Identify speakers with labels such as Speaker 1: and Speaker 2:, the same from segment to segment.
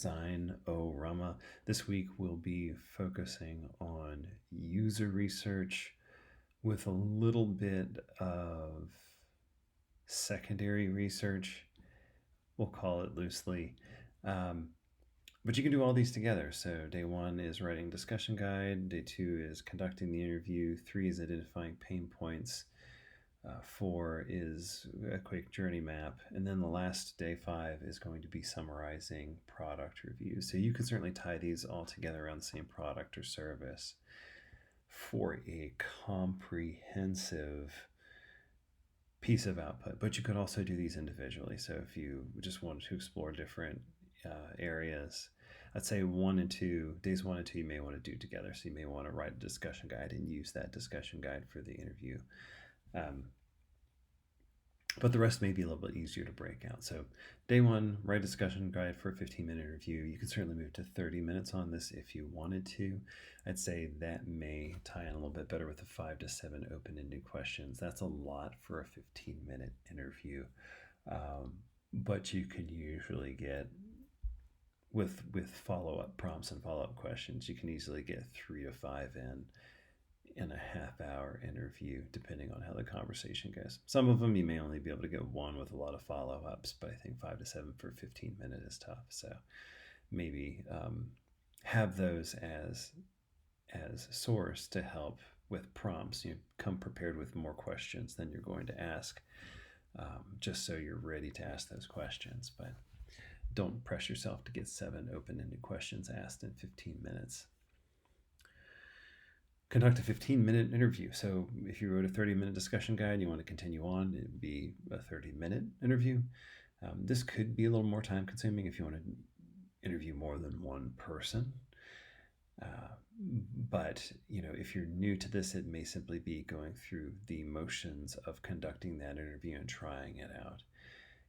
Speaker 1: Design O Rama. This week we'll be focusing on user research with a little bit of secondary research. We'll call it loosely. Um, but you can do all these together. So, day one is writing discussion guide, day two is conducting the interview, three is identifying pain points, four is a quick journey map, and then the last day five is going to be summarizing product reviews. So you can certainly tie these all together around the same product or service for a comprehensive piece of output. But you could also do these individually. So if you just wanted to explore different areas, I'd say days one and two, you may want to do together. So you may want to write a discussion guide and use that discussion guide for the interview. But the rest may be a little bit easier to break out. So day one, write a discussion guide for a 15-minute review. You can certainly move to 30 minutes on this if you wanted to. I'd say that may tie in a little bit better with the 5 to 7 open-ended questions. That's a lot for a 15-minute interview. But you can usually get, with follow-up prompts and follow-up questions, you can easily get 3 to 5 in a half-hour interview, depending on how the conversation goes. Some of them you may only be able to get one with a lot of follow-ups, but I think 5 to 7 for 15 minutes is tough. So maybe have those as source to help with prompts. You come prepared with more questions than you're going to ask, just so you're ready to ask those questions. But don't press yourself to get 7 open-ended questions asked in 15 minutes. Conduct a 15-minute interview. So if you wrote a 30-minute discussion guide and you want to continue on, it would be a 30-minute interview. This could be a little more time consuming if you want to interview more than one person. But if you're new to this, it may simply be going through the motions of conducting that interview and trying it out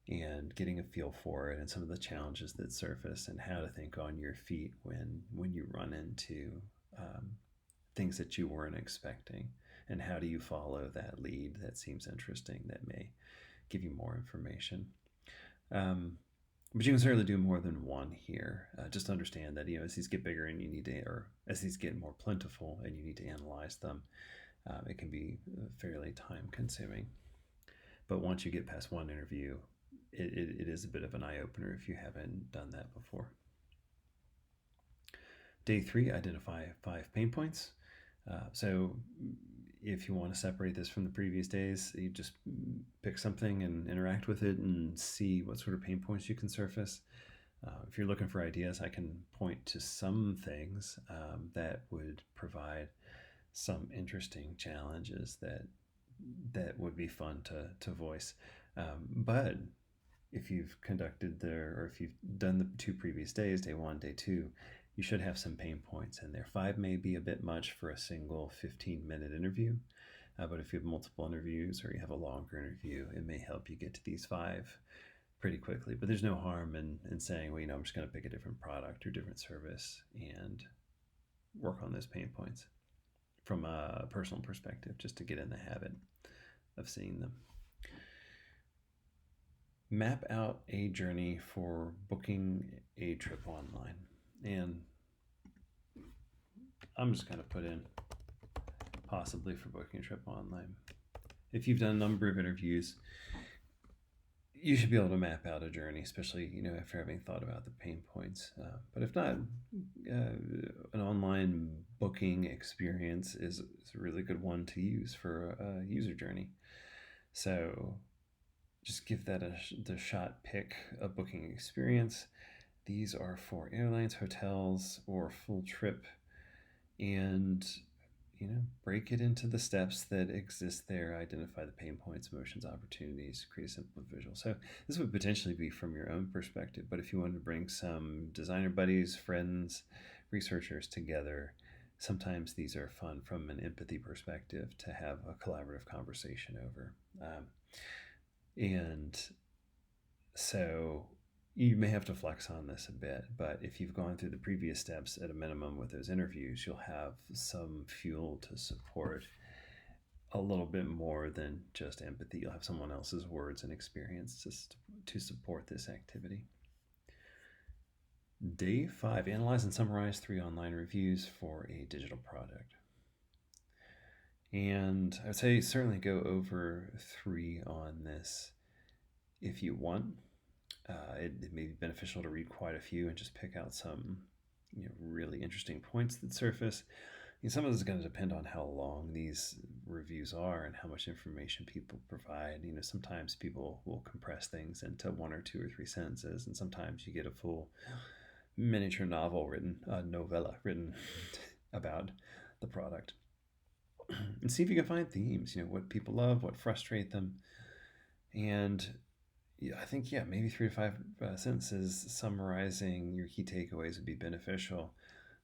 Speaker 1: and getting a feel for it and some of the challenges that surface and how to think on your feet when you run into things that you weren't expecting, and how do you follow that lead that seems interesting that may give you more information. But you can certainly do more than one here. Just understand that as these get bigger and you need to, or as these get more plentiful and you need to analyze them, it can be fairly time consuming. But once you get past one interview, it is a bit of an eye-opener if you haven't done that before. Day three, identify 5 pain points. So if you want to separate this from the previous days, you just pick something and interact with it and see what sort of pain points you can surface. If you're looking for ideas, I can point to some things that would provide some interesting challenges that would be fun to voice. But if you've if you've done the 2 previous days, day 1, day 2, you should have some pain points in there. 5 may be a bit much for a single 15-minute interview, but if you have multiple interviews or you have a longer interview, it may help you get to these 5 pretty quickly. But there's no harm in saying, well, I'm just going to pick a different product or different service and work on those pain points from a personal perspective, just to get in the habit of seeing them. Map out a journey for booking a trip online. And I'm just going to put in possibly for booking a trip online. If you've done a number of interviews, you should be able to map out a journey, especially after having thought about the pain points. But if not, an online booking experience is a really good one to use for a user journey. So just give that the shot. Pick a booking experience. These are for airlines, hotels, or full trip, and break it into the steps that exist there. Identify the pain points, emotions, opportunities, create a simple visual. So this would potentially be from your own perspective, but if you wanted to bring some designer buddies, friends, researchers together, sometimes these are fun from an empathy perspective to have a collaborative conversation over. And so you may have to flex on this a bit, but if you've gone through the previous steps at a minimum with those interviews, you'll have some fuel to support a little bit more than just empathy. You'll have someone else's words and experience to support this activity. Day 5, analyze and summarize 3 online reviews for a digital product. And I would say certainly go over 3 on this if you want. It may be beneficial to read quite a few and just pick out some really interesting points that surface. Some of this is going to depend on how long these reviews are and how much information people provide. Sometimes people will compress things into 1 or 2 or 3 sentences, and sometimes you get a full miniature novel written, a novella written about the product. And see if you can find themes, what people love, what frustrate them. And I think, maybe 3 to 5 sentences summarizing your key takeaways would be beneficial.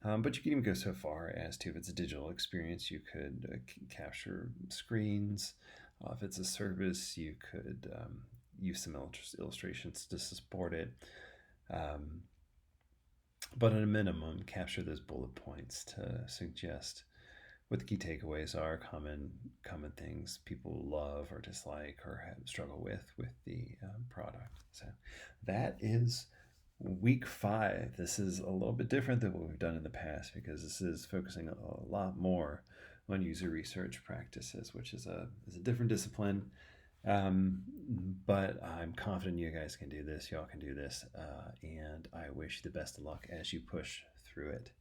Speaker 1: But you can even go so far as to, if it's a digital experience, you could capture screens. If it's a service, you could use some illustrations to support it. But at a minimum, capture those bullet points to suggest what the key takeaways are, common things people love or dislike or struggle with the product. So that is week 5. This is a little bit different than what we've done in the past, because this is focusing a lot more on user research practices, which is a different discipline. But I'm confident you guys can do this. Y'all can do this. And I wish you the best of luck as you push through it.